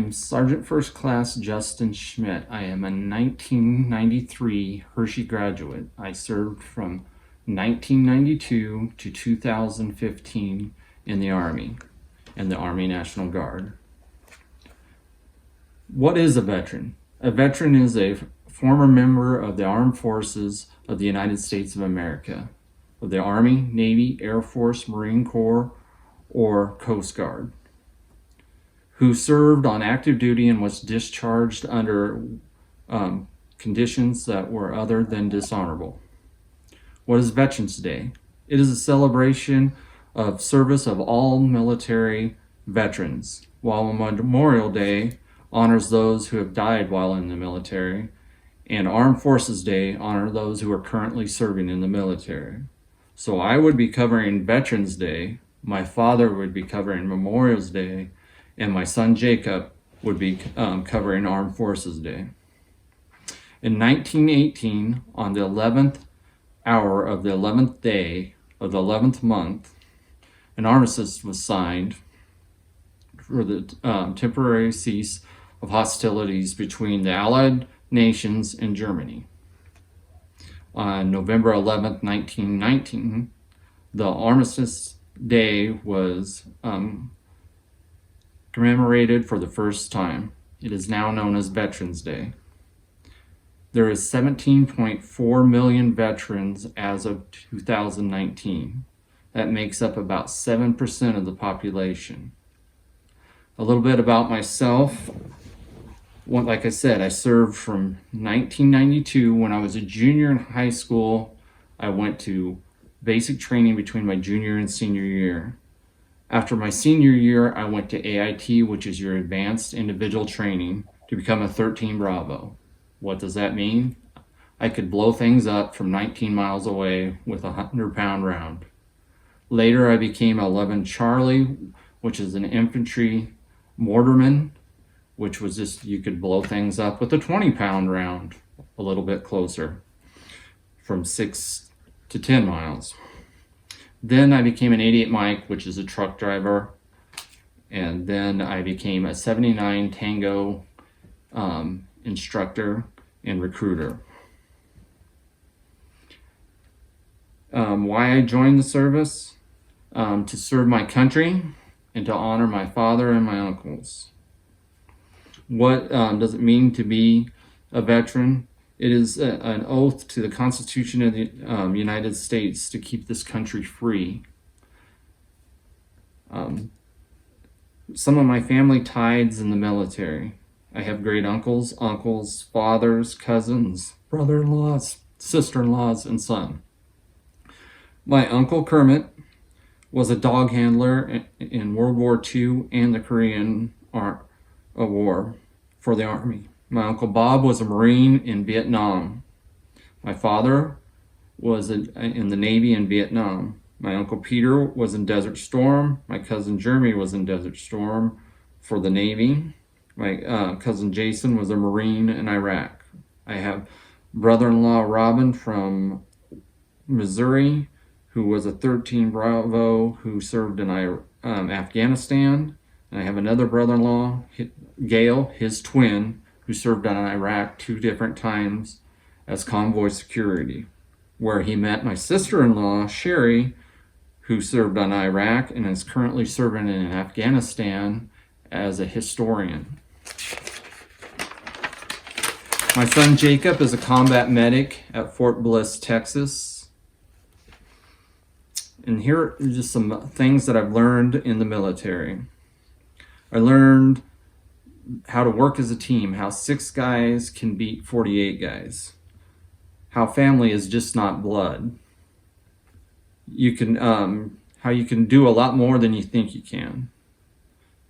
am Sergeant First Class Justin Schmitt. I am a 1993 Hershey graduate. I served from 1992 to 2015 in the Army and the Army National Guard. What is a veteran? A veteran is a former member of the Armed Forces of the United States of America, of the Army, Navy, Air Force, Marine Corps, or Coast Guard, who served on active duty and was discharged under conditions that were other than dishonorable. What is Veterans Day? It is a celebration of service of all military veterans, while Memorial Day honors those who have died while in the military, and Armed Forces Day honor those who are currently serving in the military. So I would be covering Veterans Day, my father would be covering Memorial Day, and my son Jacob would be covering Armed Forces Day. In 1918, on the 11th hour of the 11th day of the 11th month, an armistice was signed for the temporary cease of hostilities between the Allied nations and Germany. On November 11th, 1919, the Armistice Day was commemorated for the first time. It is now known as Veterans Day. There is 17.4 million veterans as of 2019. That makes up about 7% of the population. A little bit about myself. Like I said, I served from 1992. When I was a junior in high school, I went to basic training between my junior and senior year. After my senior year, I went to AIT, which is your advanced individual training, to become a 13 Bravo. What does that mean? I could blow things up from 19 miles away with a 100-pound round. Later, I became 11 Charlie, which is an infantry mortarman, which was just, you could blow things up with a 20-pound round, a little bit closer, from 6 to 10 miles. Then I became an 88 Mike, which is a truck driver. And then I became a 79 Tango instructor and recruiter. Why I joined the service? To serve my country and to honor my father and my uncles. What does it mean to be a veteran? It is an oath to the Constitution of the United States to keep this country free. Some of my family ties in the military. I have great uncles, fathers, cousins, brother-in-laws, sister-in-laws, and son. My uncle Kermit was a dog handler in World War II and the Korean War for the Army. My Uncle Bob was a Marine in Vietnam. My father was in the Navy in Vietnam. My Uncle Peter was in Desert Storm. My cousin Jeremy was in Desert Storm for the Navy. My cousin Jason was a Marine in Iraq. I have brother-in-law Robin from Missouri, who was a 13 Bravo who served in Afghanistan. And I have another brother-in-law, Gail, his twin, who served in Iraq 2 different times as convoy security, where he met my sister-in-law, Sherry, who served in Iraq and is currently serving in Afghanistan as a historian. My son Jacob is a combat medic at Fort Bliss, Texas. And here are just some things that I've learned in the military. I learned how to work as a team, how 6 guys can beat 48 guys, how family is just not blood. You can, how you can do a lot more than you think you can.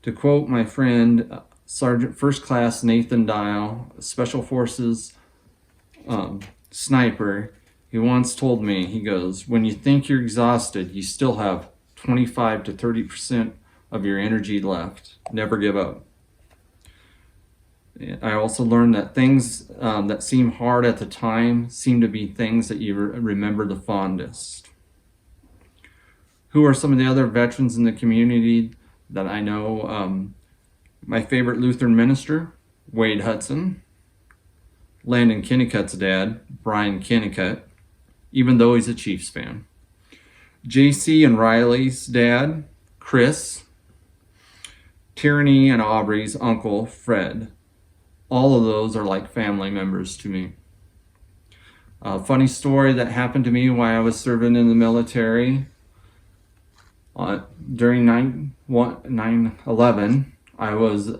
To quote my friend, Sergeant First Class Nathan Dial, a Special Forces sniper, he once told me, he goes, when you think you're exhausted, you still have 25 to 30% of your energy left. Never give up. I also learned that things that seem hard at the time seem to be things that you remember the fondest. Who are some of the other veterans in the community that I know My favorite Lutheran minister, Wade Hudson. Landon Kennicutt's dad, Brian Kennicutt, even though he's a Chiefs fan. JC and Riley's dad, Chris. Tierney and Aubrey's uncle, Fred. All of those are like family members to me. A funny story that happened to me while I was serving in the military. During 9/11, I was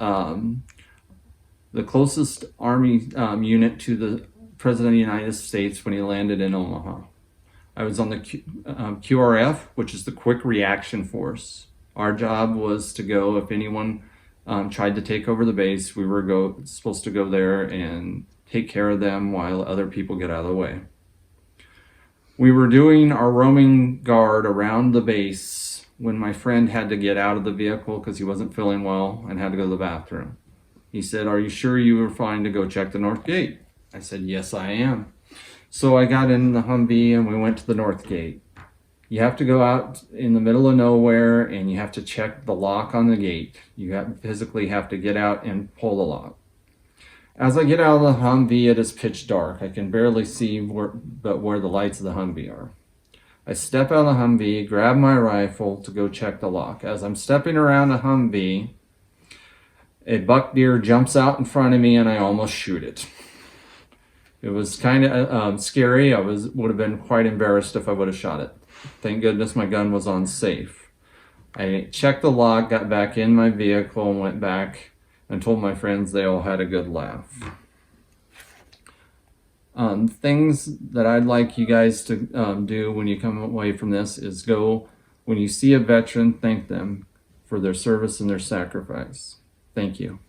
the closest Army unit to the President of the United States when he landed in Omaha. I was on the QRF, which is the Quick Reaction Force. Our job was to go, if anyone tried to take over the base, we were supposed to go there and take care of them while other people get out of the way. We were doing our roaming guard around the base when my friend had to get out of the vehicle because he wasn't feeling well and had to go to the bathroom. He said, "Are you sure you were fine to go check the north gate?" I said, "Yes, I am." So I got in the Humvee and we went to the north gate. You have to go out in the middle of nowhere and you have to check the lock on the gate. You physically have to get out and pull the lock. As I get out of the Humvee, it is pitch dark. I can barely see where the lights of the Humvee are. I step out of the Humvee, grab my rifle to go check the lock. As I'm stepping around the Humvee, a buck deer jumps out in front of me and I almost shoot it. It was kind of scary. I would have been quite embarrassed if I would have shot it. Thank goodness my gun was on safe. I checked the lock, got back in my vehicle, and went back and told my friends. They all had a good laugh. Things that I'd like you guys to do when you come away from this is when you see a veteran, thank them for their service and their sacrifice. Thank you.